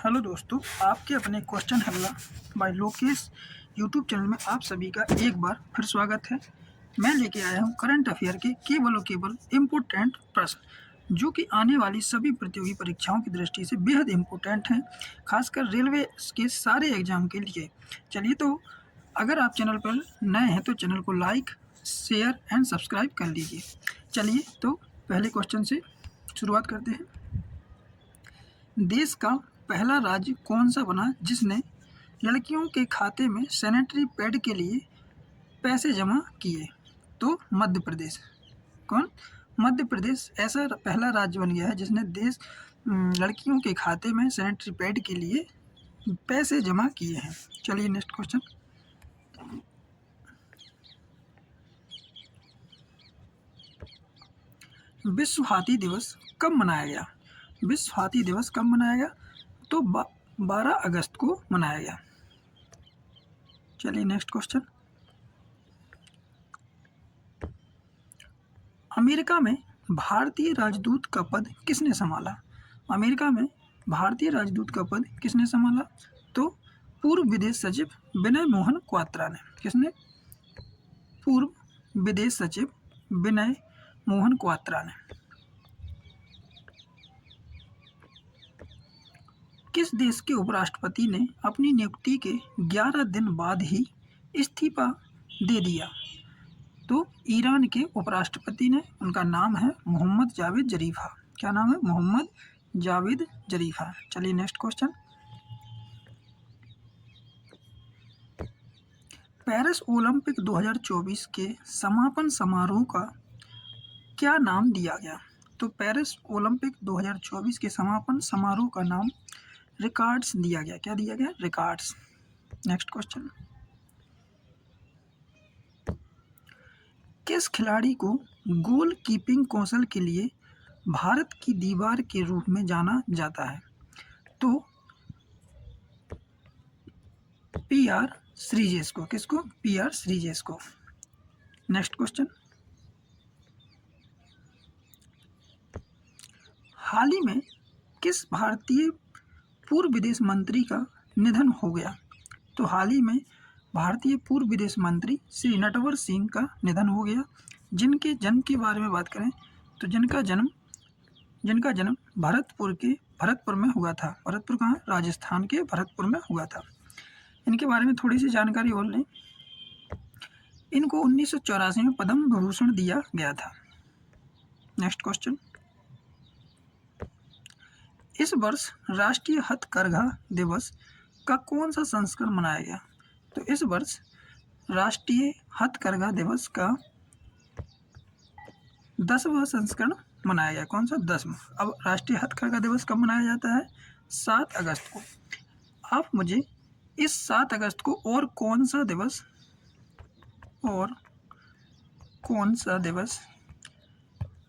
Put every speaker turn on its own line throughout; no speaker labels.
Hello दोस्तों, आपके अपने क्वेश्चन हल्ला बाय लोकेश यूट्यूब चैनल में आप सभी का एक बार फिर स्वागत है। मैं लेके आया हूँ करंट अफेयर के केवल और केवल इम्पोर्टेंट प्रश्न जो कि आने वाली सभी प्रतियोगी परीक्षाओं की दृष्टि से बेहद इम्पोर्टेंट हैं, खासकर रेलवे के सारे एग्जाम के लिए। चलिए, तो अगर आप चैनल पर नए हैं तो चैनल को लाइक, शेयर एंड सब्सक्राइब कर लीजिए। चलिए, तो पहले क्वेश्चन से शुरुआत करते हैं। देश का पहला राज्य कौन सा बना जिसने लड़कियों के खाते में सैनिटरी पैड के लिए पैसे जमा किए? तो मध्य प्रदेश। कौन? मध्य प्रदेश ऐसा पहला राज्य बन गया है जिसने लड़कियों के खाते में सैनिटरी पैड के लिए पैसे जमा किए हैं। चलिए, नेक्स्ट क्वेश्चन। विश्व हाथी दिवस कब मनाया गया? विश्व हाथी दिवस कब मनाया गया? तो 12 अगस्त को मनाया गया। चलिए, नेक्स्ट क्वेश्चन। अमेरिका में भारतीय राजदूत का पद किसने संभाला? अमेरिका में भारतीय राजदूत का पद किसने संभाला? तो पूर्व विदेश सचिव विनय मोहन क्वात्रा ने। किसने? पूर्व विदेश सचिव विनय मोहन क्वात्रा ने। किस देश के उपराष्ट्रपति ने अपनी नियुक्ति के 11 दिन बाद ही इस्तीफा दे दिया? तो ईरान के उपराष्ट्रपति ने। उनका नाम है मोहम्मद जावेद जरीफा। क्या नाम है? मोहम्मद जावेद जरीफा। चलिए, नेक्स्ट क्वेश्चन। पेरिस ओलंपिक 2024 के समापन समारोह का क्या नाम दिया गया? तो पेरिस ओलंपिक 2024 के समापन समारोह का नाम रिकॉर्ड्स दिया गया। क्या दिया गया? रिकॉर्ड्स। Next question. किस खिलाड़ी को गोल कीपिंग कौशल के लिए भारत की दीवार के रूप में जाना जाता है? तो पीआर श्रीजेश को। किसको? पीआर श्रीजेश को। Next question. हाल ही में किस भारतीय पूर्व विदेश मंत्री का निधन हो गया? तो हाल ही में भारतीय पूर्व विदेश मंत्री श्री नटवर सिंह का निधन हो गया, जिनके जन्म के बारे में बात करें तो जिनका जन्म भरतपुर में हुआ था। भरतपुर कहाँ? राजस्थान के भरतपुर में हुआ था। इनके बारे में थोड़ी सी जानकारी और लें। इनको 1984 में पद्म विभूषण दिया गया था। Next question. इस वर्ष राष्ट्रीय हथकरघा दिवस का कौन सा संस्करण मनाया गया? तो इस वर्ष राष्ट्रीय हथकरघा दिवस का 10वां संस्करण मनाया गया। कौन सा? 10वां। अब राष्ट्रीय हथकरघा दिवस कब मनाया जाता है? 7 अगस्त को। आप मुझे इस 7 अगस्त को और कौन सा दिवस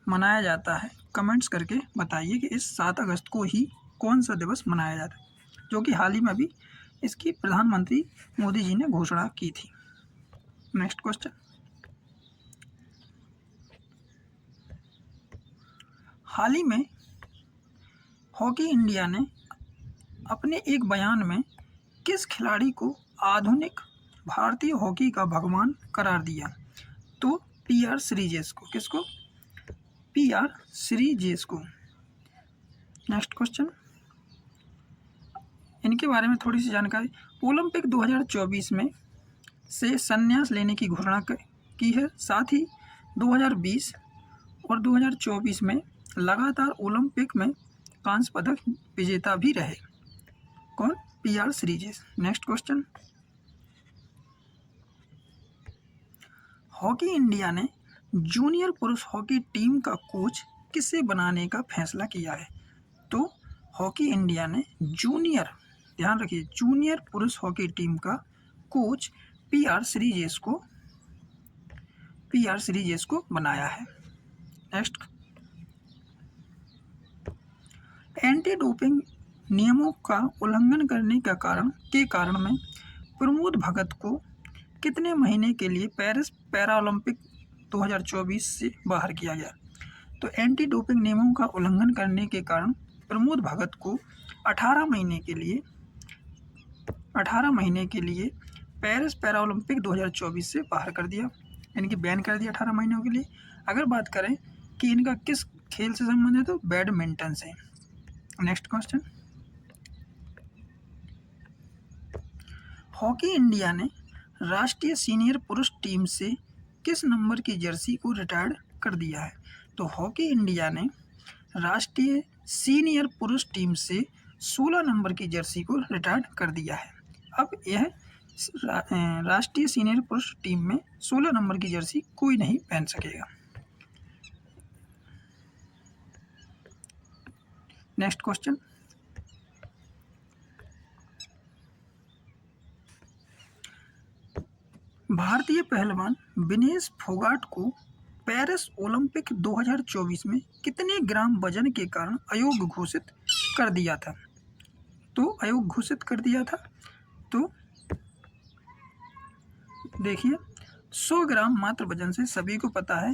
मनाया जाता है, कमेंट्स करके बताइए कि इस 7 अगस्त को ही कौन सा दिवस मनाया जाता है, जो कि हाल ही में भी इसकी प्रधानमंत्री मोदी जी ने घोषणा की थी। Next question. हाल ही में हॉकी इंडिया ने अपने एक बयान में किस खिलाड़ी को आधुनिक भारतीय हॉकी का भगवान करार दिया? तो पीआर श्रीजेश को। किसको? पीआर श्रीजेश को। Next question. इनके बारे में थोड़ी सी जानकारी। ओलंपिक 2024 में से संन्यास लेने की घोषणा की है। साथ ही 2020 और 2024 में लगातार ओलंपिक में कांस्य पदक विजेता भी रहे। कौन? PR Sreejesh. Next question. Hockey India ने जूनियर पुरुष हॉकी टीम का कोच किसे बनाने का फैसला किया है? तो हॉकी इंडिया ने जूनियर पुरुष हॉकी टीम का कोच पीआर श्रीजेश को बनाया है। नेक्स्ट। एंटी डोपिंग नियमों का उल्लंघन करने के कारण में प्रमोद भगत को कितने महीने के लिए पेरिस पैरालंपिक 2024 से बाहर किया गया? तो एंटी डोपिंग नियमों का उल्लंघन करने के कारण प्रमोद भगत को 18 महीने के लिए पेरिस पैरालंपिक 2024 से बाहर कर दिया, यानी कि बैन कर दिया 18 महीनों के लिए। अगर बात करें कि इनका किस खेल से संबंध है तो बैडमिंटन से। नेक्स्ट क्वेश्चन, हॉकी इंडिया ने राष्ट्रीय सीनियर पुरुष टीम से किस नंबर की जर्सी को रिटायर्ड कर दिया है? तो हॉकी इंडिया ने राष्ट्रीय सीनियर पुरुष टीम से 16 नंबर की जर्सी को रिटायर्ड कर दिया है। अब यह राष्ट्रीय सीनियर पुरुष टीम में 16 नंबर की जर्सी कोई नहीं पहन सकेगा। नेक्स्ट क्वेश्चन, भारतीय पहलवान विनेश फोगाट को पेरिस ओलंपिक 2024 में कितने ग्राम वजन के कारण अयोग्य घोषित कर दिया था? तो अयोग्य घोषित कर दिया था, तो देखिए 100 ग्राम मात्र वजन से सभी को पता है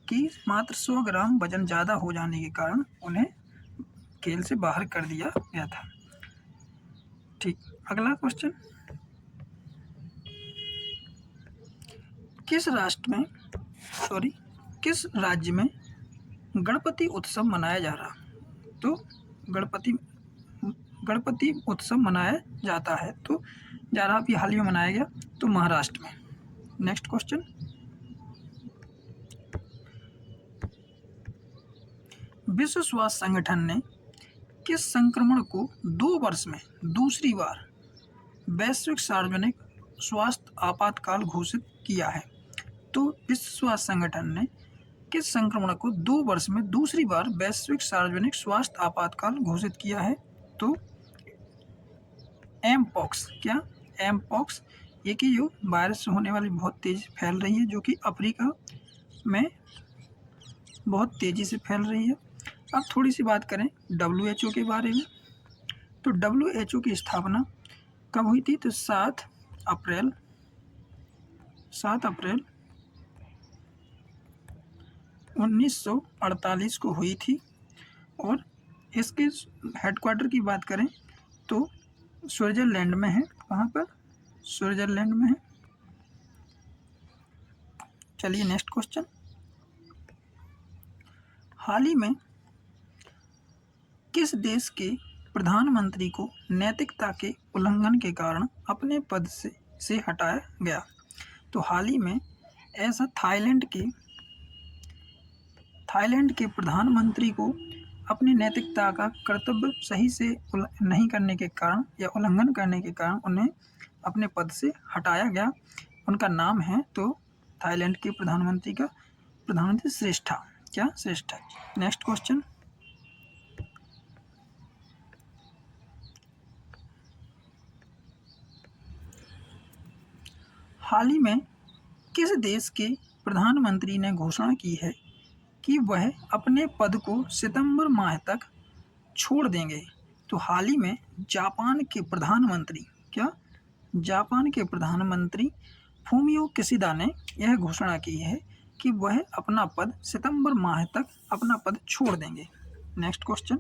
कि मात्र 100 ग्राम वजन ज़्यादा हो जाने के कारण उन्हें खेल से बाहर कर दिया गया था। ठीक, अगला क्वेश्चन, किस राज्य में गणपति उत्सव मनाया जा रहा? तो गणपति उत्सव मनाया जाता है, तो जा रहा अभी हाल ही में मनाया गया, तो महाराष्ट्र में। नेक्स्ट क्वेश्चन, विश्व स्वास्थ्य संगठन ने किस संक्रमण को 2 वर्ष में दूसरी बार वैश्विक सार्वजनिक स्वास्थ्य आपातकाल घोषित किया है? तो विश्व स्वास्थ्य संगठन ने किस संक्रमण को 2 वर्ष में दूसरी बार वैश्विक सार्वजनिक स्वास्थ्य आपातकाल घोषित किया है? तो एमपॉक्स। क्या? एमपॉक्स, ये कि जो वायरस होने वाली बहुत तेज़ी से फैल रही है, जो कि अफ्रीका में बहुत तेज़ी से फैल रही है। अब थोड़ी सी बात करें WHO के बारे में, तो WHO की स्थापना कब हुई थी? तो 7 अप्रैल 1948 को हुई थी। और इसके हेडक्वार्टर की बात करें तो स्विट्जरलैंड में है। कहाँ पर? स्विट्जरलैंड में है। चलिए नेक्स्ट क्वेश्चन, हाल ही में किस देश के प्रधानमंत्री को नैतिकता के उल्लंघन के कारण अपने पद से हटाया गया? तो हाल ही में ऐसा थाईलैंड के प्रधानमंत्री को अपनी नैतिकता का कर्तव्य सही से नहीं करने के कारण या उल्लंघन करने के कारण उन्हें अपने पद से हटाया गया। उनका नाम है, तो थाईलैंड के प्रधानमंत्री श्रेष्ठा। क्या? श्रेष्ठा। नेक्स्ट क्वेश्चन, हाल ही में किस देश के प्रधानमंत्री ने घोषणा की है कि वह अपने पद को सितंबर माह तक छोड़ देंगे? तो हाल ही में जापान के प्रधानमंत्री फूमियो किशिदा ने यह घोषणा की है कि वह अपना पद सितंबर माह तक अपना पद छोड़ देंगे। नेक्स्ट क्वेश्चन,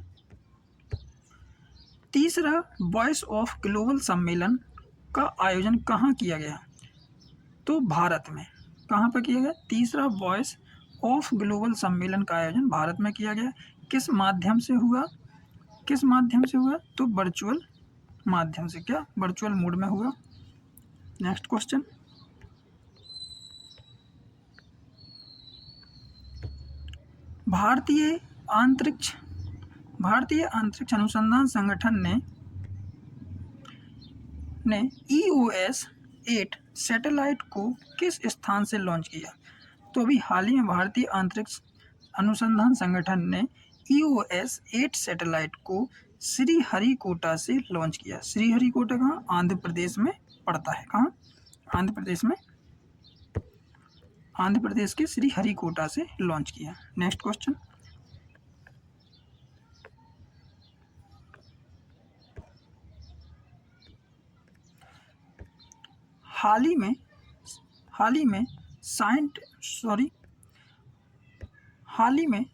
तीसरा वॉइस ऑफ ग्लोबल सम्मेलन का आयोजन कहाँ किया गया? तो भारत में। कहाँ पर किया गया? तीसरा वॉइस ऑफ ग्लोबल सम्मेलन का आयोजन भारत में किया गया। किस माध्यम से हुआ? तो वर्चुअल माध्यम से। क्या? वर्चुअल मोड में हुआ। नेक्स्ट क्वेश्चन, भारतीय अंतरिक्ष अनुसंधान संगठन ने EOS 8 सैटेलाइट को किस स्थान से लॉन्च किया? तो अभी हाल ही में भारतीय अंतरिक्ष अनुसंधान संगठन ने EOS 8 सैटेलाइट को श्रीहरिकोटा से लॉन्च किया। श्रीहरिकोटा कहाँ? आंध्र प्रदेश में पड़ता है। कहाँ? आंध्र प्रदेश में। आंध्र प्रदेश के श्रीहरिकोटा से लॉन्च किया। नेक्स्ट क्वेश्चन, हाल ही में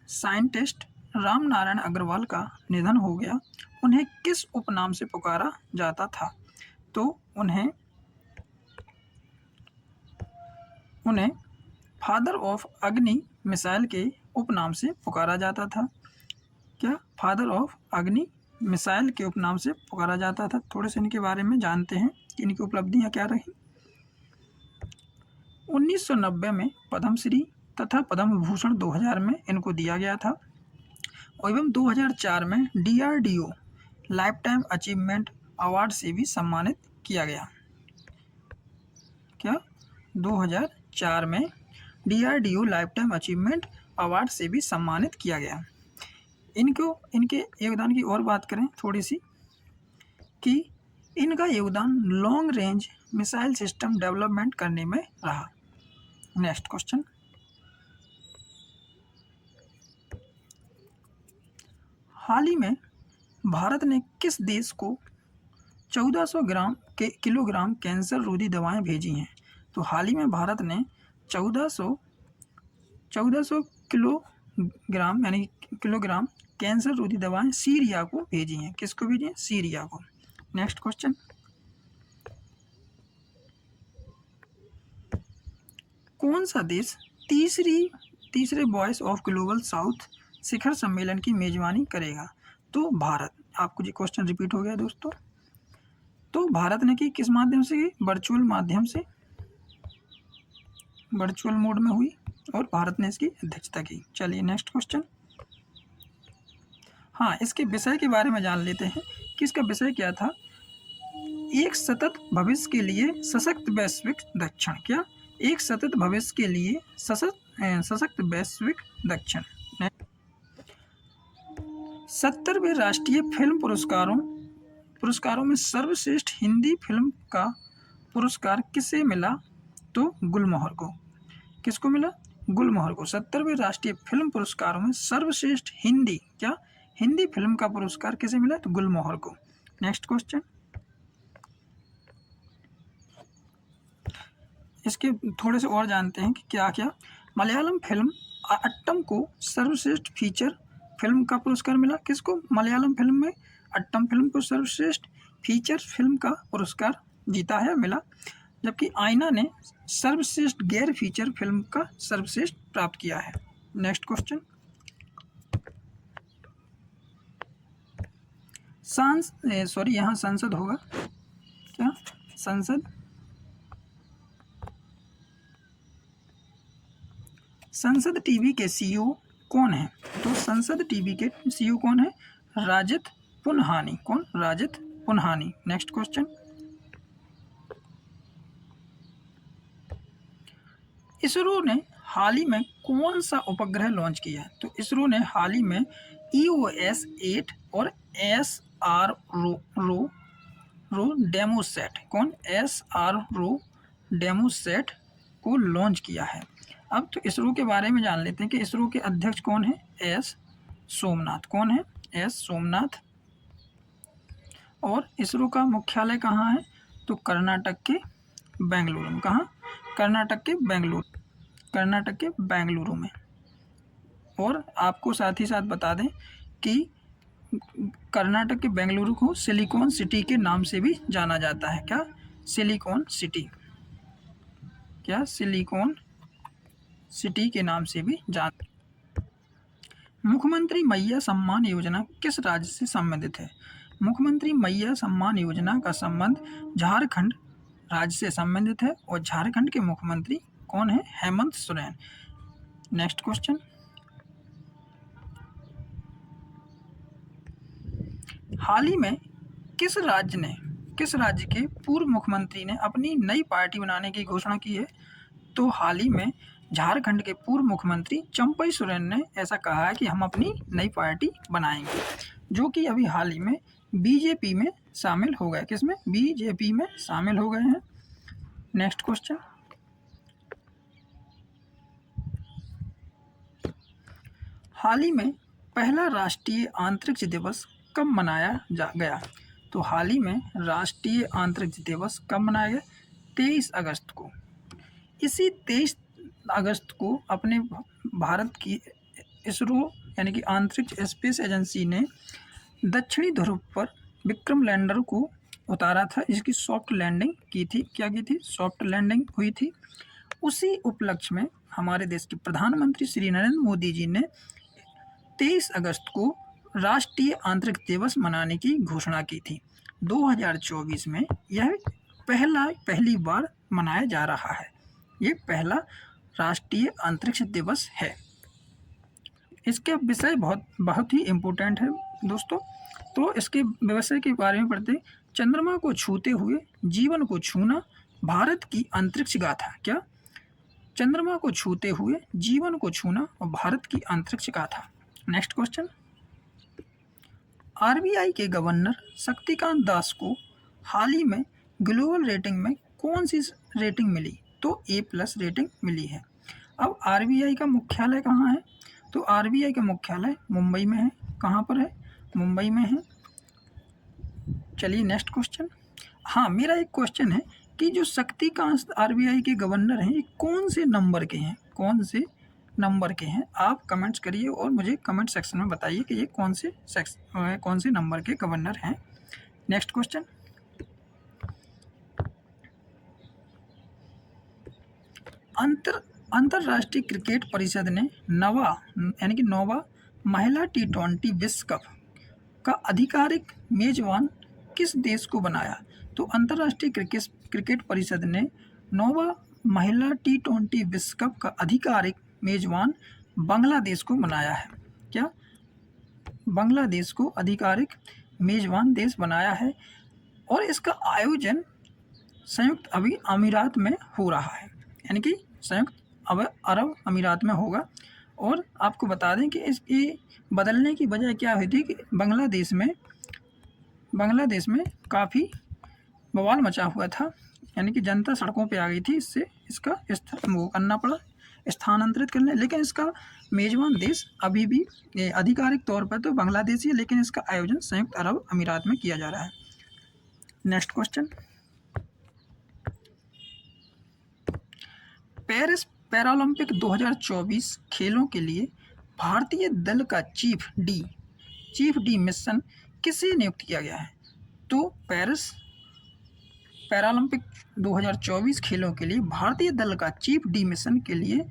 साइंटिस्ट राम नारायण अग्रवाल का निधन हो गया, उन्हें किस उपनाम से पुकारा जाता था? तो उन्हें फादर ऑफ अग्नि मिसाइल के उपनाम से पुकारा जाता था। क्या? फादर ऑफ अग्नि मिसाइल के उपनाम से पुकारा जाता था। थोड़े से इनके बारे में जानते हैं कि इनकी उपलब्धियां क्या रही। 1990 में पद्मश्री तथा पद्म विभूषण 2000 में इनको दिया गया था, एवं 2004 में DRDO life time achievement award से भी सम्मानित किया गया। क्या? 2004 में DRDO life time achievement award से भी सम्मानित किया गया। इनके योगदान की और बात करें थोड़ी सी, कि इनका योगदान long range missile system development करने में रहा। नेक्स्ट क्वेश्चन, हाल ही में भारत ने किस देश को 1400 किलोग्राम कैंसर रोधी दवाएं भेजी हैं? तो हाल ही में भारत ने 1400 किलोग्राम यानी किलोग्राम कैंसर रोधी दवाएं सीरिया को भेजी हैं। किसको भेजी हैं? सीरिया को। नेक्स्ट क्वेश्चन, कौन सा देश तीसरे वॉइस ऑफ ग्लोबल साउथ शिखर सम्मेलन की मेजबानी करेगा? तो भारत। आपको ये क्वेश्चन रिपीट हो गया दोस्तों। तो भारत ने की किस माध्यम से? वर्चुअल माध्यम से, वर्चुअल मोड में हुई और भारत ने इसकी अध्यक्षता की। चलिए नेक्स्ट क्वेश्चन। हाँ, इसके विषय के बारे में जान लेते हैं कि इसका विषय क्या था। एक सतत भविष्य के लिए सशक्त वैश्विक दक्षिण। क्या? एक सतत भविष्य के लिए सशक्त वैश्विक दक्षिण। 70वें राष्ट्रीय फिल्म पुरस्कारों में सर्वश्रेष्ठ हिंदी फिल्म का पुरस्कार किसे मिला? तो गुलमोहर को। किसको मिला? गुलमोहर को। 70वें राष्ट्रीय फिल्म पुरस्कारों में सर्वश्रेष्ठ हिंदी फिल्म का पुरस्कार किसे मिला? तो गुलमोहर को। नेक्स्ट क्वेश्चन, इसके थोड़े से और जानते हैं कि क्या क्या। मलयालम फिल्म अट्टम को सर्वश्रेष्ठ फीचर फिल्म का पुरस्कार मिला। किसको? मलयालम फिल्म में अट्टम फिल्म को सर्वश्रेष्ठ फीचर फिल्म का पुरस्कार जीता है, मिला। जबकि आईना ने सर्वश्रेष्ठ गैर फीचर फिल्म का सर्वश्रेष्ठ प्राप्त किया है। नेक्स्ट क्वेश्चन, यहाँ संसद होगा। क्या? संसद टीवी के CEO कौन है? तो संसद टीवी के CEO कौन है? राजित पुन्हानी। कौन? राजित पुन्हानी। नेक्स्ट क्वेश्चन, इसरो ने हाल ही में कौन सा उपग्रह लॉन्च किया है? तो इसरो ने हाल ही में EOS 8 और SRO डेमोसैट। कौन? SRO डेमोसैट को लॉन्च किया है। अब तो इसरो के बारे में जान लेते हैं कि इसरो के अध्यक्ष कौन है? S सोमनाथ। कौन है? S सोमनाथ। और इसरो का मुख्यालय कहाँ है? तो कर्नाटक के बेंगलुरु में। कहाँ? कर्नाटक के बेंगलुरु में। और आपको साथ ही साथ बता दें कि कर्नाटक के बेंगलुरु को सिलिकॉन सिटी के नाम से भी जाना जाता है। क्या? Silicon city. क्या? सिलिकॉन सिटी के नाम से भी जाना। मुख्यमंत्री मैया सम्मान योजना किस राज्य से संबंधित है? मुख्यमंत्री मैया सम्मान योजना का संबंध झारखंड राज्य से संबंधित है और झारखंड के मुख्यमंत्री कौन है? हेमंत सोरेन। नेक्स्ट क्वेश्चन, हाल ही में किस राज्य के पूर्व मुख्यमंत्री ने अपनी नई पार्टी बनाने की घोषणा की है? तो हाल ही में झारखंड के पूर्व मुख्यमंत्री चंपई सोरेन ने ऐसा कहा है कि हम अपनी नई पार्टी बनाएंगे, जो कि अभी हाल ही में बीजेपी में शामिल हो गए। किसमें? बीजेपी में शामिल हो गए हैं। नेक्स्ट क्वेश्चन, हाल ही में पहला राष्ट्रीय अंतरिक्ष दिवस कब मनाया गया? तो हाल ही में राष्ट्रीय अंतरिक्ष दिवस कब मनाया गया? 23 अगस्त को। इसी 23 अगस्त को अपने भारत की यानी कि अंतरिक्ष स्पेस एजेंसी ने दक्षिणी ध्रुव पर विक्रम लैंडर को उतारा था, इसकी सॉफ्ट लैंडिंग की थी। क्या की थी? सॉफ्ट लैंडिंग हुई थी। उसी उपलक्ष्य में हमारे देश के प्रधानमंत्री श्री नरेंद्र मोदी जी ने 23 अगस्त को राष्ट्रीय अंतरिक्ष दिवस मनाने की घोषणा की थी। 2024 में यह पहली बार मनाया जा रहा है। ये पहला राष्ट्रीय अंतरिक्ष दिवस है। इसके विषय बहुत ही इम्पोर्टेंट है दोस्तों। तो इसके विषय के बारे में पढ़ते हैं। चंद्रमा को छूते हुए जीवन को छूना, भारत की अंतरिक्ष गाथा। क्या? चंद्रमा को छूते हुए जीवन को छूना और भारत की अंतरिक्ष गाथा। नेक्स्ट क्वेश्चन, आरबीआई के गवर्नर शक्तिकांत दास को हाल ही में ग्लोबल रेटिंग में कौन सी रेटिंग मिली? तो A+ रेटिंग मिली है। अब आरबीआई का मुख्यालय कहाँ है? तो आरबीआई का मुख्यालय मुंबई में है। कहाँ पर है? मुंबई में है। चलिए नेक्स्ट क्वेश्चन। हाँ, मेरा एक क्वेश्चन है कि जो शक्तिकांत आरबीआई के गवर्नर हैं, ये कौन से नंबर के हैं? कौन से नंबर के हैं? आप कमेंट्स करिए और मुझे कमेंट सेक्शन में बताइए कि ये कौन से नंबर के गवर्नर हैं। नेक्स्ट क्वेश्चन, अंतरराष्ट्रीय क्रिकेट परिषद ने नौवा महिला T20 विश्व कप का आधिकारिक मेजबान किस देश को बनाया? तो अंतरराष्ट्रीय क्रिकेट परिषद ने नौवा महिला T20 विश्व कप का आधिकारिक मेजबान बांग्लादेश को बनाया है। क्या? बांग्लादेश को आधिकारिक मेजबान देश बनाया है और इसका आयोजन संयुक्त अरब अमीरात में हो रहा है, यानी कि संयुक्त अरब अमीरात में होगा। और आपको बता दें कि इसकी बदलने की वजह क्या हुई थी कि बांग्लादेश में काफ़ी बवाल मचा हुआ था, यानी कि जनता सड़कों पे आ गई थी। इससे इसका वो करना पड़ा, स्थानांतरित करने। लेकिन इसका मेजबान देश अभी भी आधिकारिक तौर पर तो बांग्लादेश ही है, लेकिन इसका आयोजन संयुक्त अरब अमीरात में किया जा रहा है। नेक्स्ट क्वेश्चन, पेरिस पैरालंपिक 2024 खेलों के लिए भारतीय दल का चीफ डी मिशन किसे नियुक्त किया गया है? तो पेरिस पैरालंपिक 2024 खेलों के लिए भारतीय दल का चीफ डी मिशन के लिए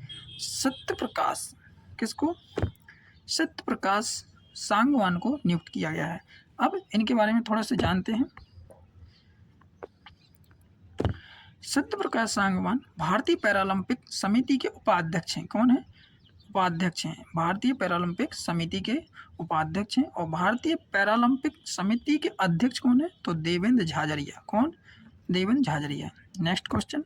सत्यप्रकाश सांगवान को नियुक्त किया गया है। अब इनके बारे में थोड़ा सा जानते हैं। सत्यप्रकाश सांगवान भारतीय पैरालंपिक समिति के उपाध्यक्ष हैं। कौन है? उपाध्यक्ष हैं। भारतीय पैरालंपिक समिति के उपाध्यक्ष हैं। और भारतीय पैरालंपिक समिति के अध्यक्ष कौन है? तो देवेंद्र झाझरिया। कौन? Devendra Jhajharia. Next question,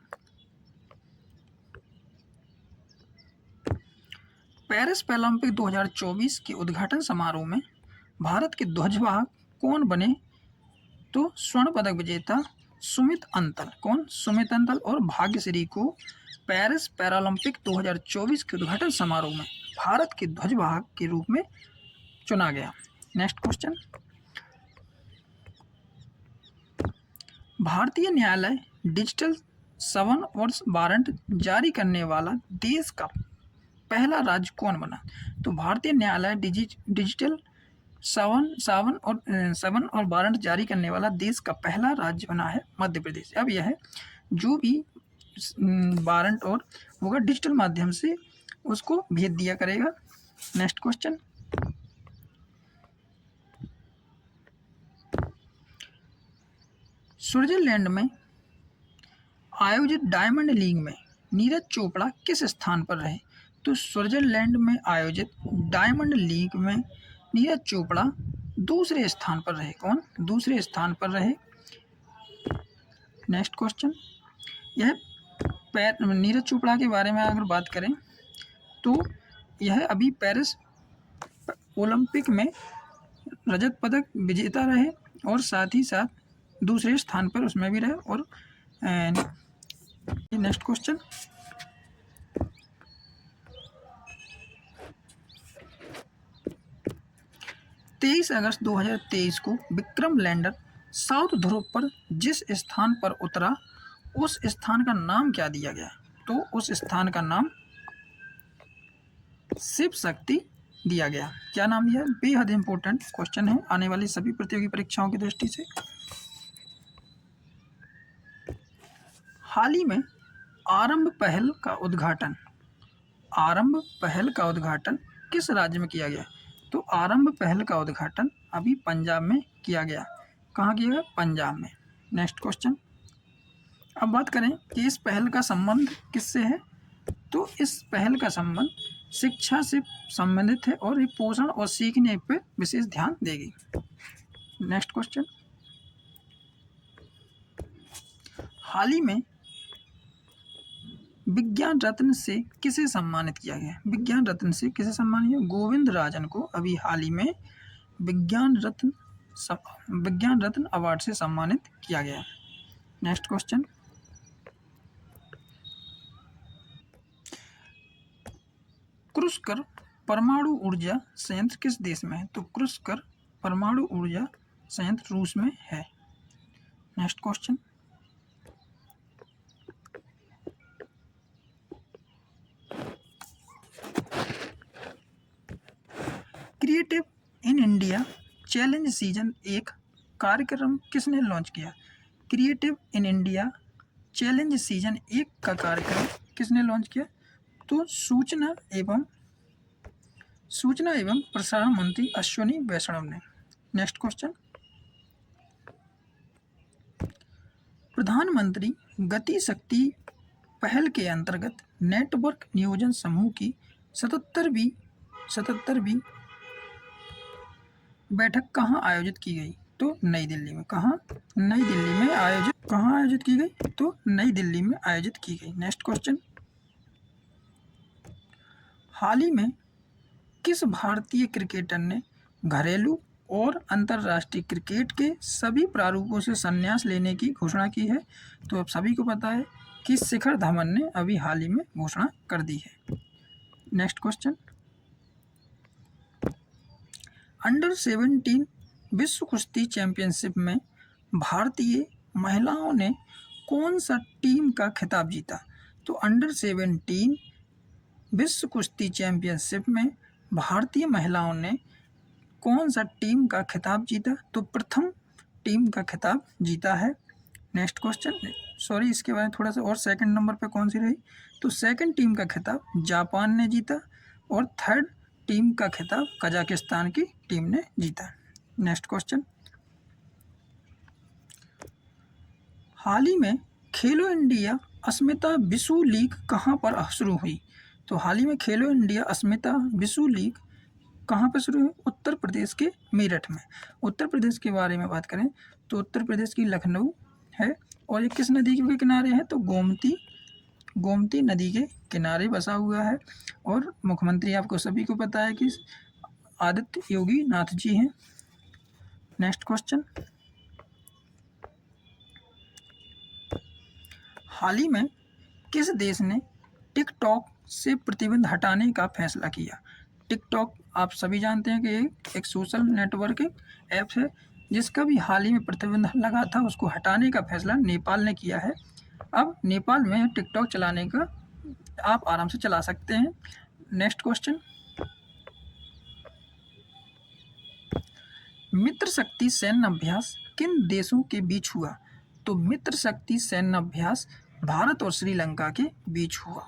Paris Paralympic 2024 के उद्घाटन समारोह में भारत के ध्वजवाहक कौन बने? तो स्वर्ण पदक विजेता सुमित अंतल। कौन? सुमित अंतल और भाग्यश्री को पेरिस पैरालंपिक 2024 के उद्घाटन समारोह में भारत के ध्वजवाहक के रूप में चुना गया। नेक्स्ट क्वेश्चन, भारतीय न्यायालय डिजिटल 7 और वारंट जारी करने वाला देश का पहला राज्य कौन बना? तो भारतीय न्यायालय डिजिटल 7 और वारंट जारी करने वाला देश का पहला राज्य बना है मध्य प्रदेश। अब यह जो भी वारंट और होगा डिजिटल माध्यम से उसको भेज दिया करेगा। नेक्स्ट क्वेश्चन, स्विट्जरलैंड में आयोजित डायमंड लीग में नीरज चोपड़ा किस स्थान पर रहे? तो स्विट्जरलैंड में आयोजित डायमंड लीग में नीरज चोपड़ा दूसरे स्थान पर रहे। कौन? दूसरे स्थान पर रहे। नेक्स्ट क्वेश्चन, यह नीरज चोपड़ा के बारे में अगर बात करें तो यह अभी पेरिस ओलंपिक में रजत पदक विजेता रहे और साथ ही साथ दूसरे स्थान पर उसमें भी रहे। और नेक्स्ट क्वेश्चन, तेईस अगस्त 2023 को विक्रम लैंडर साउथ ध्रुव पर जिस स्थान पर उतरा उस स्थान का नाम क्या दिया गया? तो उस स्थान का नाम शिव शक्ति दिया गया? क्या नाम दिया? बेहद इंपॉर्टेंट क्वेश्चन है आने वाली सभी प्रतियोगी परीक्षाओं की दृष्टि से। हाल ही में आरंभ पहल का उद्घाटन किस राज्य में किया गया? तो आरंभ पहल का उद्घाटन अभी पंजाब में किया गया। कहाँ किया गया? पंजाब में। Next question. अब बात करें कि इस पहल का संबंध किससे है, तो इस पहल का संबंध शिक्षा से संबंधित है और ये पोषण और सीखने पर विशेष ध्यान देगी। Next question. हाल ही में विज्ञान रत्न से किसे सम्मानित किया गया? विज्ञान रत्न से किसे सम्मानित किया? गोविंद राजन को अभी हाल ही में विज्ञान रत्न अवार्ड से सम्मानित किया गया। Next question. क्रुस्कर परमाणु ऊर्जा संयंत्र किस देश में है? तो क्रुस्कर परमाणु ऊर्जा संयंत्र रूस में है। Next question. Creative in India challenge season 1 कार्यक्रम किसने लॉन्च किया? Creative in India challenge season 1 का कार्यक्रम किसने लॉन्च किया? तो सूचना एवं प्रसारण मंत्री अश्विनी वैष्णव ने। Next question. प्रधानमंत्री गति शक्ति पहल के अंतर्गत नेटवर्क नियोजन समूह की 77वीं बैठक कहाँ आयोजित की गई? तो नई दिल्ली में। कहाँ आयोजित की गई? तो नई दिल्ली में आयोजित की गई। Next question. हाल ही में किस भारतीय क्रिकेटर ने घरेलू और अंतर्राष्ट्रीय क्रिकेट के सभी प्रारूपों से संन्यास लेने की घोषणा की है? तो अब सभी को पता है कि शिखर धवन ने अभी हाल ही में घोषणा कर दी है। Next question. अंडर 17 विश्व कुश्ती चैंपियनशिप में भारतीय महिलाओं ने कौन सा टीम का खिताब जीता? तो अंडर 17 विश्व कुश्ती चैंपियनशिप में भारतीय महिलाओं ने कौन सा टीम का खिताब जीता? तो प्रथम टीम का खिताब जीता है। Next question. सॉरी, इसके बाद थोड़ा सा और, सेकंड नंबर पे कौन सी रही? तो सेकंड टीम का खिताब जापान ने जीता और थर्ड टीम का खिताब कजाकिस्तान की टीम ने जीता। Next question. हाल ही में खेलो इंडिया अस्मिता विशु लीग कहाँ पर शुरू हुई? तो हाल ही में खेलो इंडिया अस्मिता विशु लीग कहाँ पर शुरू हुई? उत्तर प्रदेश के मेरठ में। उत्तर प्रदेश के बारे में बात करें तो उत्तर प्रदेश की लखनऊ है और ये किस नदी के किनारे है? तो गोमती नदी के किनारे बसा हुआ है और मुख्यमंत्री आपको सभी को पता है कि आदित्य योगी नाथ जी हैं। Next question. हाल ही में किस देश ने टिकटॉक से प्रतिबंध हटाने का फैसला किया? टिकटॉक आप सभी जानते हैं कि एक सोशल नेटवर्क ऐप है जिसका भी हाल ही में प्रतिबंध लगा था, उसको हटाने का फैसला नेपाल ने किया है। अब नेपाल में टिकटॉक चलाने का आप आराम से चला सकते हैं। Next question. मित्र शक्ति सैन्य अभ्यास किन देशों के बीच हुआ? तो मित्र शक्ति सैन्य अभ्यास भारत और श्रीलंका के बीच हुआ।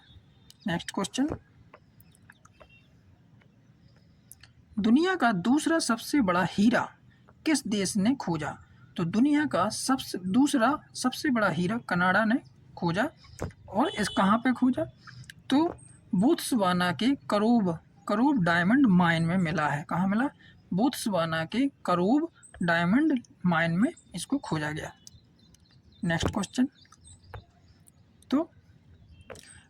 Next question. दुनिया का दूसरा सबसे बड़ा हीरा किस देश ने खोजा? तो दुनिया का दूसरा सबसे बड़ा हीरा कनाडा ने खोजा और इस कहाँ पे खोजा? तो बोत्सवाना के करोब डायमंड माइन में मिला है। कहाँ मिला? बोत्सवाना के करोब डायमंड माइन में इसको खोजा गया। Next question. तो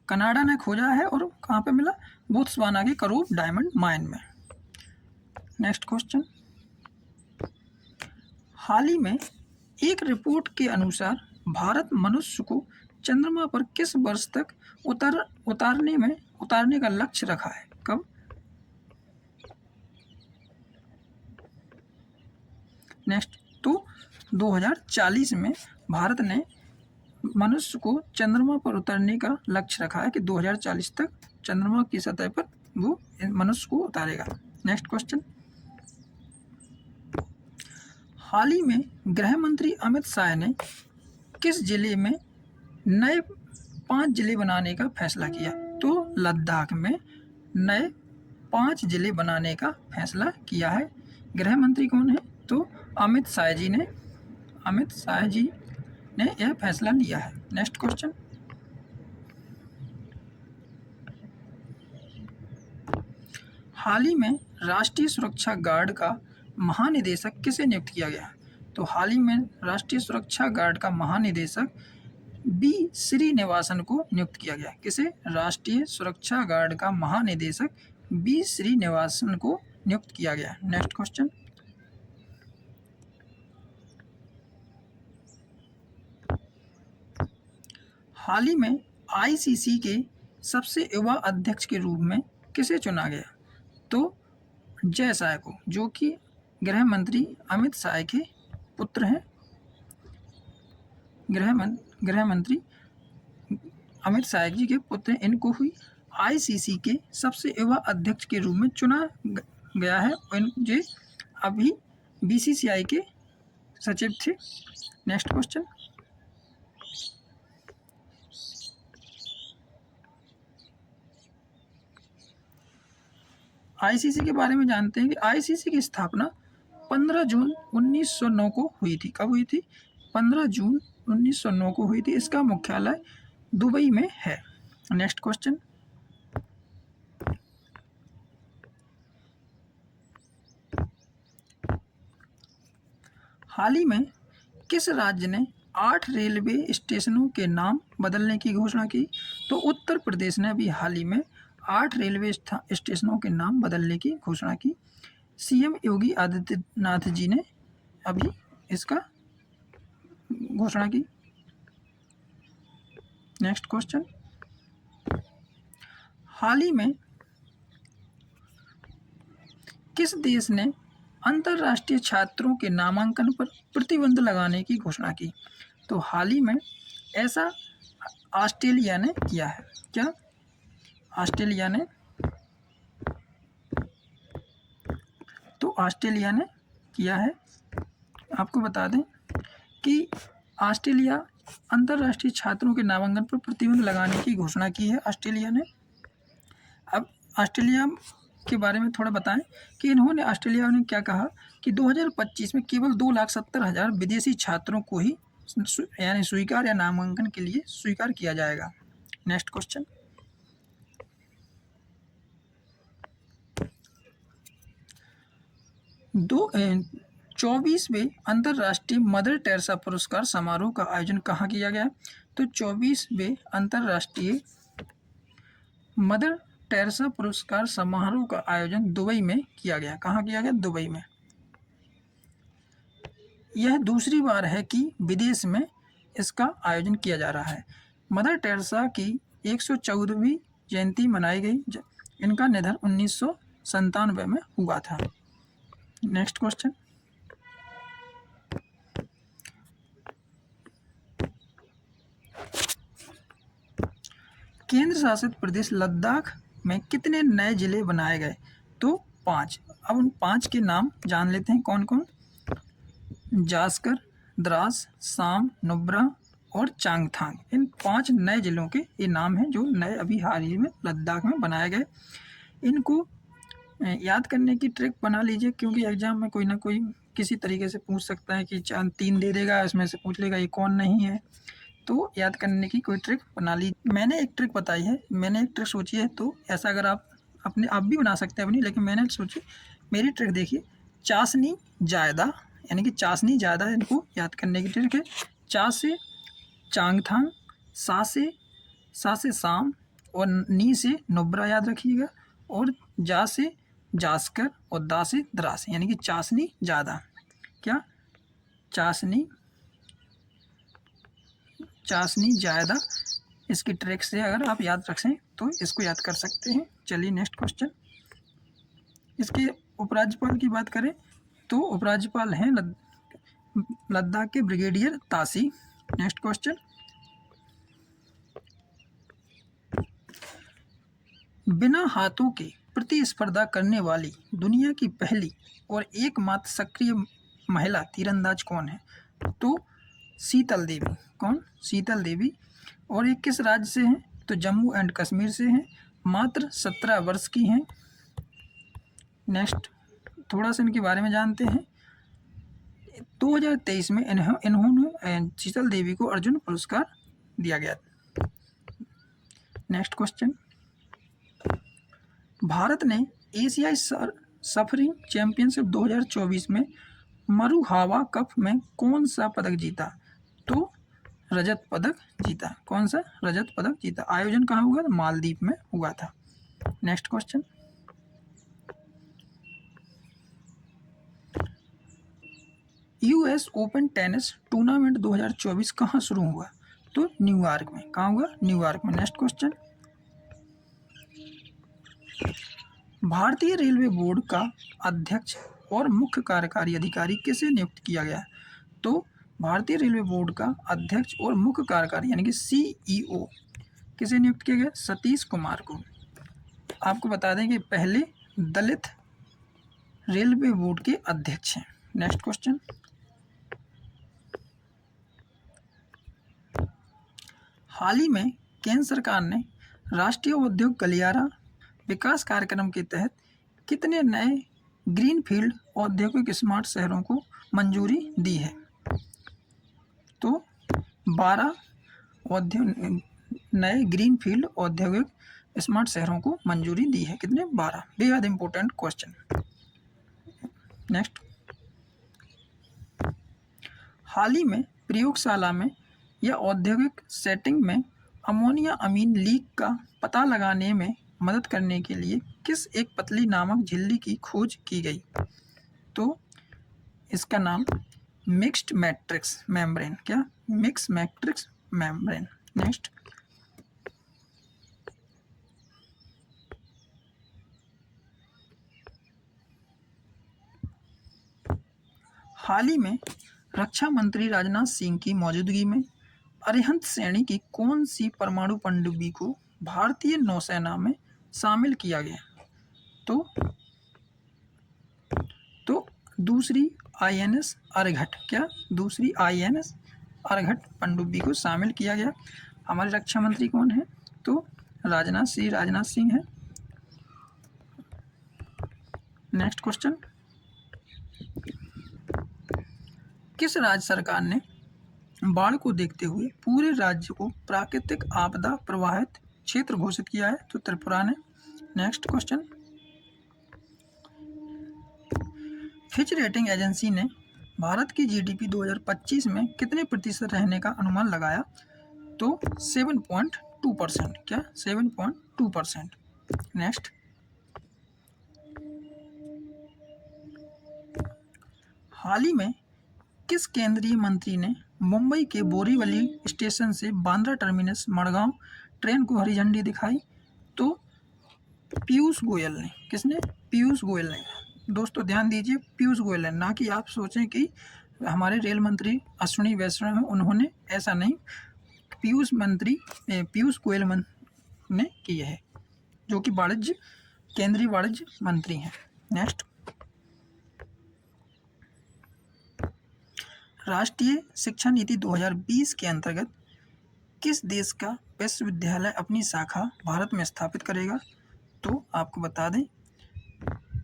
कनाडा ने खोजा है और कहाँ पे मिला? बोत्सवाना के करोब डायमंड माइन में। Next question. हाल ही में एक रिपोर्ट के अनुसार भारत मनुष्य को चंद्रमा पर किस वर्ष तक उतारने का लक्ष्य रखा है? कब? नेक्स्ट। तो 2040 में भारत ने मनुष्य को चंद्रमा पर उतरने का लक्ष्य रखा है कि 2040 तक चंद्रमा की सतह पर वो मनुष्य को उतारेगा। नेक्स्ट क्वेश्चन, हाल ही में गृह मंत्री अमित शाह ने किस जिले में नए 5 जिले बनाने का फैसला किया? तो लद्दाख में नए 5 जिले बनाने का फैसला किया है। गृह मंत्री कौन है? तो अमित शाह जी ने यह फैसला लिया है। नेक्स्ट क्वेश्चन, हाल ही में राष्ट्रीय सुरक्षा गार्ड का महानिदेशक किसे नियुक्त किया गया? तो हाल ही में राष्ट्रीय सुरक्षा गार्ड का महानिदेशक बी श्रीनिवासन को नियुक्त किया गया। किसे? राष्ट्रीय सुरक्षा गार्ड का महानिदेशक बी श्रीनिवासन को नियुक्त किया गया। नेक्स्ट क्वेश्चन, हाल ही में आईसीसी के सबसे युवा अध्यक्ष के रूप में किसे चुना गया? तो जय शाह को, जो कि गृह मंत्री अमित शाह के पुत्र हैं। गृह मंत्री अमित शाह जी के पुत्र, इनको हुई आईसीसी के सबसे युवा अध्यक्ष के रूप में चुना गया है। जो अभी बीसीसीआई के सचिव थे। नेक्स्ट क्वेश्चन, आईसीसी के बारे में जानते हैं कि आईसीसी की स्थापना 15 जून 1909 को हुई थी। कब हुई थी? 15 जून 1909 को हुई थी। इसका मुख्यालय दुबई में है। नेक्स्ट क्वेश्चन, हाल ही में किस राज्य ने 8 रेलवे स्टेशनों के नाम बदलने की घोषणा की? तो उत्तर प्रदेश ने अभी हाल ही में 8 रेलवे स्टेशनों के नाम बदलने की घोषणा की। सीएम योगी आदित्यनाथ जी ने अभी इसका घोषणा की। नेक्स्ट क्वेश्चन, हाल ही में किस देश ने अंतर्राष्ट्रीय छात्रों के नामांकन पर प्रतिबंध लगाने की घोषणा की? तो हाल ही में ऐसा ऑस्ट्रेलिया ने किया है। क्या? ऑस्ट्रेलिया ने किया है। आपको बता दें कि ऑस्ट्रेलिया अंतर्राष्ट्रीय छात्रों के नामांकन पर प्रतिबंध लगाने की घोषणा की है ऑस्ट्रेलिया ने। अब ऑस्ट्रेलिया के बारे में थोड़ा बताएं कि ऑस्ट्रेलिया ने क्या कहा कि 2025 में केवल 2,70,000 विदेशी छात्रों को ही यानी स्वीकार या नामांकन के लिए स्वीकार किया जाएगा। नेक्स्ट क्वेश्चन, 24वें अंतर्राष्ट्रीय मदर टेरेसा पुरस्कार समारोह का आयोजन कहाँ किया गया? तो 24वें अंतर्राष्ट्रीय मदर टेरेसा पुरस्कार समारोह का आयोजन दुबई में किया गया। कहाँ किया गया? दुबई में। यह दूसरी बार है कि विदेश में इसका आयोजन किया जा रहा है। मदर टेरेसा की 114वीं जयंती मनाई गई। इनका निधन 1997 में हुआ था। नेक्स्ट क्वेश्चन, केंद्र शासित प्रदेश लद्दाख में कितने नए जिले बनाए गए? तो 5। अब उन 5 के नाम जान लेते हैं कौन कौन। जास्कर, द्रास, साम, नुब्रा और चांगथांग। इन 5 नए जिलों के ये नाम हैं जो नए अभी हाल ही में लद्दाख में बनाए गए। इनको याद करने की ट्रिक बना लीजिए, क्योंकि एग्जाम में कोई ना कोई किसी तरीके से पूछ सकता है कि 3 दे देगा, इसमें से पूछ लेगा ये कौन नहीं है। तो याद करने की कोई ट्रिक बना लीजिए। मैंने एक ट्रिक बताई है, मैंने एक ट्रिक सोची है, तो ऐसा अगर आप भी बना सकते हैं अपनी, लेकिन मैंने सोची मेरी ट्रिक देखिए। चाशनी जायदा, यानी कि चाशनी ज़्यादा, इनको याद करने की ट्रिक है। चा से चांगथांग, सा से साम और नी से नुब्रा याद रखिएगा, और जा से जास्कर और दा से द्रास, यानी कि चाशनी ज़्यादा। क्या? चाशनी ज़्यादा। इसकी ट्रिक से अगर आप याद रखें तो इसको याद कर सकते हैं। चलिए नेक्स्ट क्वेश्चन, इसके उपराज्यपाल की बात करें तो उपराज्यपाल हैं लद्दाख के ब्रिगेडियर तासी। नेक्स्ट क्वेश्चन, बिना हाथों के प्रतिस्पर्धा करने वाली दुनिया की पहली और एकमात्र सक्रिय महिला तीरंदाज कौन है? तो शीतल देवी। कौन? शीतल देवी। और ये किस राज्य से हैं? तो जम्मू एंड कश्मीर से हैं, मात्र 17 वर्ष की हैं। नेक्स्ट थोड़ा सा इनके बारे में जानते हैं। 2023 में इन्होंने शीतल देवी को अर्जुन पुरस्कार दिया गया। नेक्स्ट क्वेश्चन, भारत ने एशियाई सफरिंग चैंपियनशिप 2024 में मरुहावा कप में कौन सा पदक जीता? तो रजत पदक जीता। कौन सा? रजत पदक जीता। आयोजन कहाँ हुआ? मालदीव में हुआ था। Next question, US open tennis tournament 2024 कहाँ शुरू हुआ? तो न्यूयॉर्क में। कहाँ हुआ? न्यूयॉर्क में। नेक्स्ट क्वेश्चन, भारतीय रेलवे बोर्ड का अध्यक्ष और मुख्य कार्यकारी अधिकारी किसे नियुक्त किया गया? तो भारतीय रेलवे बोर्ड का अध्यक्ष और मुख्य कार्यकारी यानी कि सीईओ किसे नियुक्त किया गया? सतीश कुमार को। आपको बता दें कि पहले दलित रेलवे बोर्ड के अध्यक्ष हैं। नेक्स्ट क्वेश्चन, हाल ही में केंद्र सरकार ने राष्ट्रीय औद्योगिक गलियारा विकास कार्यक्रम के तहत कितने नए ग्रीनफील्ड औद्योगिक स्मार्ट शहरों को मंजूरी दी है? तो 12 नए ग्रीनफील्ड औद्योगिक स्मार्ट शहरों को मंजूरी दी है। कितने? 12। बेहद इंपॉर्टेंट क्वेश्चन। नेक्स्ट, हाल ही में प्रयोगशाला में या औद्योगिक सेटिंग में अमोनिया अमीन लीक का पता लगाने में मदद करने के लिए किस एक पतली नामक झिल्ली की खोज की गई? तो इसका नाम मिक्स्ड मैट्रिक्स मेम्ब्रेन। क्या? Mix matrix membrane. नेक्स्ट, हाल ही में रक्षा मंत्री राजनाथ सिंह की मौजूदगी में अरिहंत श्रेणी की कौन सी परमाणु पनडुब्बी को भारतीय नौसेना में शामिल किया गया? तो दूसरी आईएनएस अर्घट। क्या? दूसरी आईएनएस अर्घट पनडुब्बी को शामिल किया गया। हमारे रक्षा मंत्री कौन है? तो राजनाथ सिंह है। नेक्स्ट क्वेश्चन, किस राज्य सरकार ने बाढ़ को देखते हुए पूरे राज्य को प्राकृतिक आपदा प्रभावित क्षेत्र घोषित किया है? तो त्रिपुरा ने। Next question, Fitch rating agency ने भारत की जीडीपी 2025 में कितने प्रतिशत रहने का अनुमान लगाया? तो 7.2%। क्या? 7.2%। नेक्स्ट, हाल ही में किस केंद्रीय मंत्री ने मुंबई के बोरीवली स्टेशन से बांद्रा टर्मिनस मड़गांव ट्रेन को हरी झंडी दिखाई? तो पीयूष गोयल ने। किसने? पीयूष गोयल ने। दोस्तों ध्यान दीजिए, पीयूष गोयल ने, ना कि आप सोचें कि हमारे रेल मंत्री अश्विनी वैष्णव हैं, उन्होंने। ऐसा नहीं, पीयूष गोयल ने किया है, जो कि केंद्रीय वाणिज्य मंत्री हैं। नेक्स्ट, राष्ट्रीय शिक्षा नीति 2020 के अंतर्गत किस देश का विश्वविद्यालय अपनी शाखा भारत में स्थापित करेगा? तो आपको बता दें,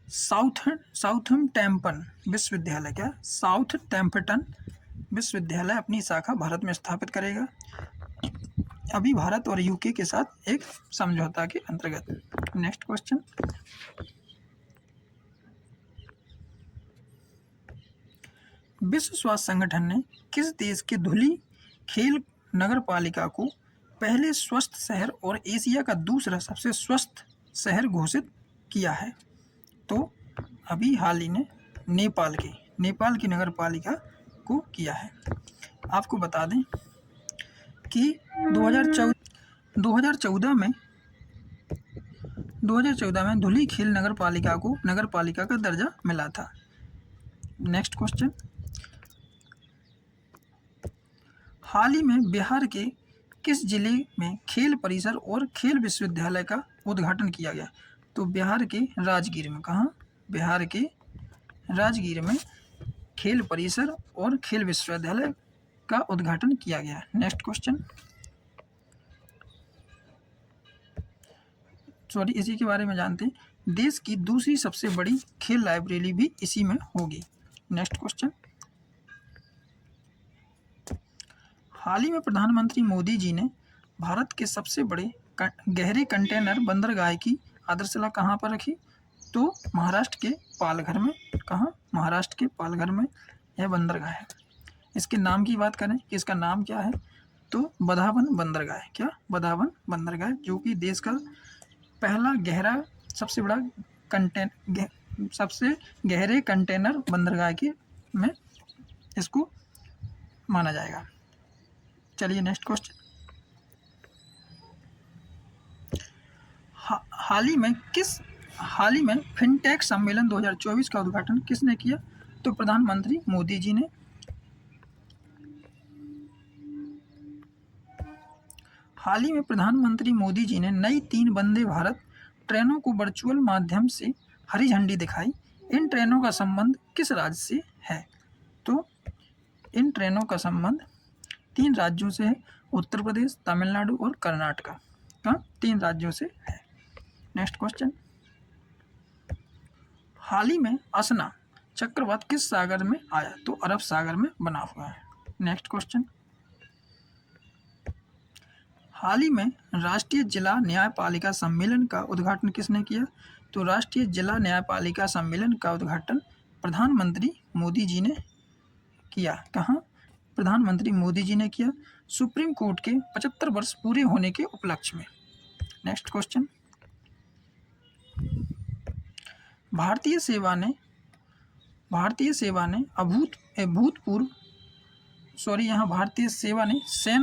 साउथम्पटन विश्वविद्यालय। क्या? साउथम्पटन विश्वविद्यालय अपनी शाखा भारत में स्थापित करेगा, अभी भारत और यूके के साथ एक समझौता के अंतर्गत। नेक्स्ट क्वेश्चन, विश्व स्वास्थ्य संगठन ने किस देश के धुली खेल नगर पालिका को पहले स्वस्थ शहर और एशिया का दूसरा सबसे स्वस्थ शहर घोषित किया है? तो अभी हाल ही ने नेपाल की नगर पालिका को किया है। आपको बता दें कि 2014 में धुली खेल नगर पालिका को नगर पालिका का दर्जा मिला था। नेक्स्ट क्वेश्चन, हाल ही में बिहार के किस जिले में खेल परिसर और खेल विश्वविद्यालय का उद्घाटन किया गया? तो बिहार के राजगीर में। कहाँ? बिहार के राजगीर में खेल परिसर और खेल विश्वविद्यालय का उद्घाटन किया गया। नेक्स्ट क्वेश्चन, सॉरी इसी के बारे में जानते हैं। देश की दूसरी सबसे बड़ी खेल लाइब्रेरी भी इसी में होगी। नेक्स्ट क्वेश्चन, हाल ही में प्रधानमंत्री मोदी जी ने भारत के सबसे बड़े गहरे कंटेनर बंदरगाह की आधारशिला कहाँ पर रखी? तो महाराष्ट्र के पालघर में। कहाँ? महाराष्ट्र के पालघर में यह बंदरगाह है। इसके नाम की बात करें कि इसका नाम क्या है, तो बदावन बंदरगाह है। क्या? बदावन बंदरगाह, जो कि देश का पहला गहरा सबसे बड़ा सबसे गहरे कंटेनर बंदरगाह के में इसको माना जाएगा। चलिए नेक्स्ट क्वेश्चन, हाल ही में फिनटेक सम्मेलन 2024 का उद्घाटन किसने किया? तो प्रधानमंत्री मोदी जी ने। हाल ही में प्रधानमंत्री मोदी जी ने नई 3 वंदे भारत ट्रेनों को वर्चुअल माध्यम से हरी झंडी दिखाई। इन ट्रेनों का संबंध किस राज्य से है? तो इन ट्रेनों का संबंध 3 राज्यों से है, उत्तर प्रदेश, तमिलनाडु और कर्नाटक का 3 राज्यों से है। नेक्स्ट क्वेश्चन, हाल ही में असना चक्रवात किस सागर में आया? तो अरब सागर में बना हुआ है। नेक्स्ट क्वेश्चन, हाल ही में राष्ट्रीय जिला न्यायपालिका सम्मेलन का उद्घाटन किसने किया? तो राष्ट्रीय जिला न्यायपालिका सम्मेलन का उद्घाटन प्रधानमंत्री मोदी जी ने किया। कहाँ? प्रधानमंत्री मोदी जी ने किया, सुप्रीम कोर्ट के 75 वर्ष पूरे होने के उपलक्ष्य में। नेक्स्ट क्वेश्चन, भारतीय सेना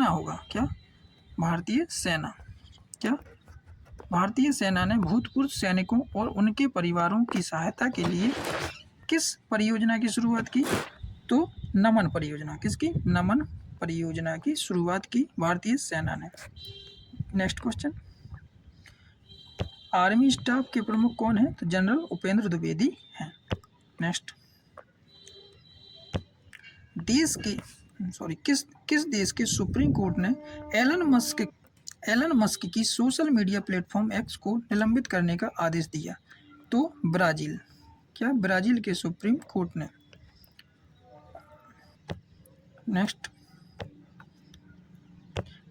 होगा क्या? भारतीय सेना ने भूतपूर्व सैनिकों और उनके परिवारों की सहायता के लिए किस परियोजना की शुरुआत की? तो नमन परियोजना। किसकी? नमन परियोजना की शुरुआत की भारतीय सेना ने। नेक्स्ट क्वेश्चन, आर्मी स्टाफ के प्रमुख कौन है? तो जनरल उपेंद्र द्विवेदी हैं। नेक्स्ट, किस देश के सुप्रीम कोर्ट ने एलन मस्क की सोशल मीडिया प्लेटफॉर्म एक्स को निलंबित करने का आदेश दिया? तो ब्राजील। क्या? ब्राजील के सुप्रीम कोर्ट ने। नेक्स्ट,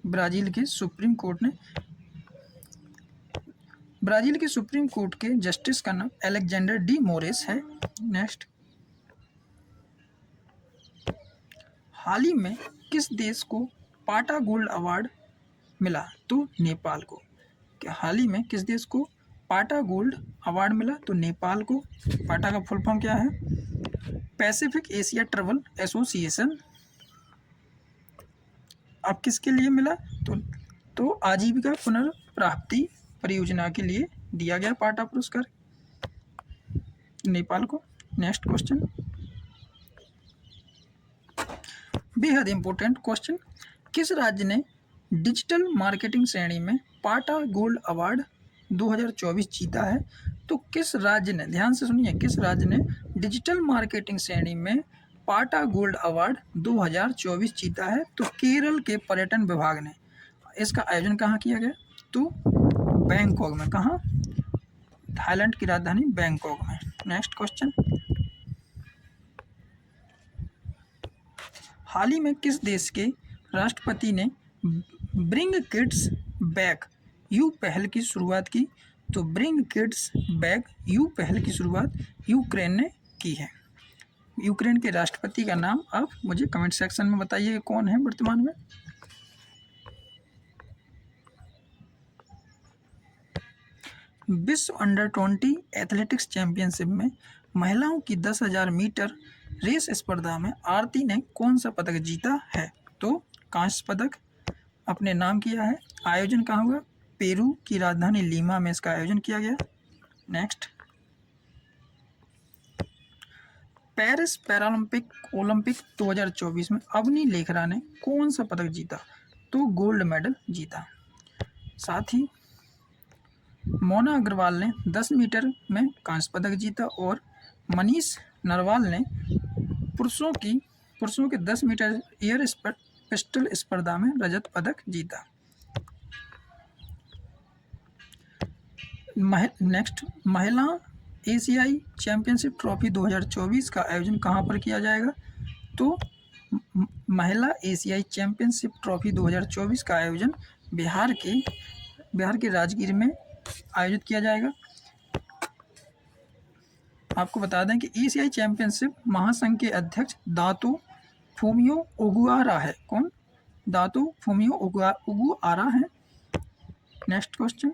ब्राजील के सुप्रीम कोर्ट के जस्टिस का नाम अलेक्जेंडर डी मोरेस है। नेक्स्ट, हाल ही में किस देश को पाटा गोल्ड अवार्ड मिला? तो नेपाल को। क्या हाल ही में किस देश को पाटा गोल्ड अवार्ड मिला? तो नेपाल को। पाटा का फुल फॉर्म क्या है? Pacific Asia travel association. अब किसके लिए मिला? तो आजीविका पुनर्प्राप्ति परियोजना के लिए दिया गया पाटा पुरस्कार नेपाल को। नेक्स्ट क्वेश्चन, बेहद इंपॉर्टेंट क्वेश्चन, किस राज्य ने डिजिटल मार्केटिंग श्रेणी में पाटा गोल्ड अवार्ड 2024 जीता है? तो किस राज्य ने, ध्यान से सुनिए, किस राज्य ने डिजिटल मार्केटिंग श्रेणी में पाटा गोल्ड अवार्ड 2024 जीता है? तो केरल के पर्यटन विभाग ने। इसका आयोजन कहाँ किया गया? तो बैंकॉक में। कहाँ? थाईलैंड की राजधानी बैंकॉक में। नेक्स्ट क्वेश्चन, हाल ही में किस देश के राष्ट्रपति ने ब्रिंग किड्स बैक यू पहल की शुरुआत की? तो ब्रिंग किड्स बैक यू पहल की शुरुआत यूक्रेन ने की है। यूक्रेन के राष्ट्रपति का नाम आप मुझे कमेंट सेक्शन में बताइए कौन है वर्तमान में। विश्व अंडर 20 एथलेटिक्स चैंपियनशिप में महिलाओं की 10,000 मीटर रेस स्पर्धा में आरती ने कौन सा पदक जीता है? तो कांस्य पदक अपने नाम किया है। आयोजन कहाँ हुआ? पेरू की राजधानी लीमा में इसका आयोजन किया गया। नेक्स्ट, पेरिस ओलंपिक 2024 में अवनी लेखरा ने कौन सा पदक जीता? तो गोल्ड मेडल जीता। साथ ही मोना अग्रवाल ने 10 मीटर में कांस्य पदक जीता और मनीष नरवाल ने पुरुषों के 10 मीटर एयर पिस्टल स्पर्धा में रजत पदक जीता। नेक्स्ट, महिला एशियाई चैंपियनशिप ट्रॉफी 2024 का आयोजन कहाँ पर किया जाएगा? तो महिला एशियाई चैंपियनशिप ट्रॉफी 2024 का आयोजन बिहार के राजगीर में आयोजित किया जाएगा। आपको बता दें कि एशियाई चैंपियनशिप महासंघ के अध्यक्ष दातो फुमियो ओगुआरा है। कौन? दातो फुमियो ओगुआरा है। नेक्स्ट क्वेश्चन,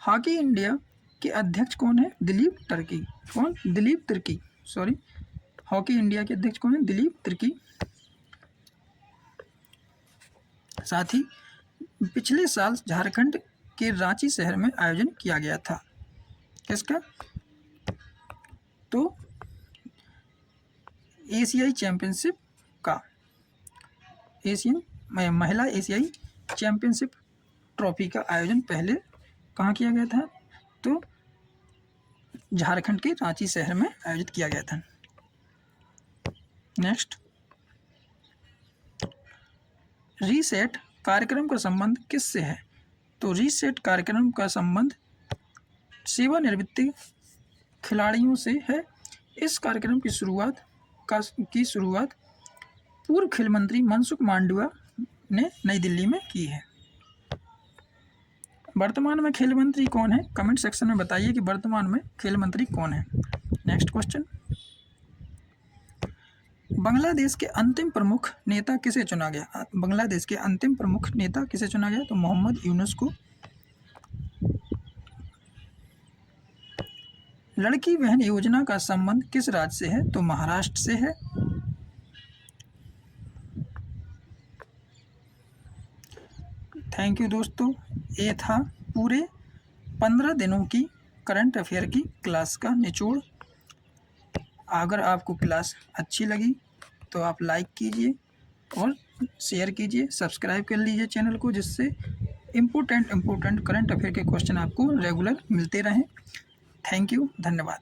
हॉकी इंडिया के अध्यक्ष कौन है? दिलीप तिर्की। कौन? Dilip Tirkey, sorry. Hockey India के अध्यक्ष कौन है? दिलीप तिर्की। साथ ही पिछले साल झारखंड के रांची शहर में आयोजन किया गया था। किसका? तो एशियाई चैंपियनशिप का, महिला एशियाई चैंपियनशिप ट्रॉफी का आयोजन पहले कहाँ किया गया था? तो झारखंड के रांची शहर में आयोजित किया गया था। नेक्स्ट, रीसेट कार्यक्रम का संबंध किससे है? तो रीसेट कार्यक्रम का संबंध सेवानिवृत्त खिलाड़ियों से है। इस कार्यक्रम की शुरुआत पूर्व खेल मंत्री मनसुख मांडविया ने नई दिल्ली में की है। वर्तमान में खेल मंत्री कौन है? कमेंट सेक्शन में बताइए कि वर्तमान में खेल मंत्री कौन है। नेक्स्ट क्वेश्चन, बांग्लादेश के अंतिम प्रमुख नेता किसे चुना गया? बांग्लादेश के अंतिम प्रमुख नेता किसे चुना गया? तो मोहम्मद यूनुस को। लड़की बहन योजना का संबंध किस राज्य से है? तो महाराष्ट्र से है। थैंक यू दोस्तों, ये था पूरे 15 दिनों की करंट अफेयर की क्लास का निचोड़। अगर आपको क्लास अच्छी लगी तो आप लाइक कीजिए और शेयर कीजिए, सब्सक्राइब कर लीजिए चैनल को, जिससे इम्पोर्टेंट करंट अफेयर के क्वेश्चन आपको रेगुलर मिलते रहें। थैंक यू, धन्यवाद।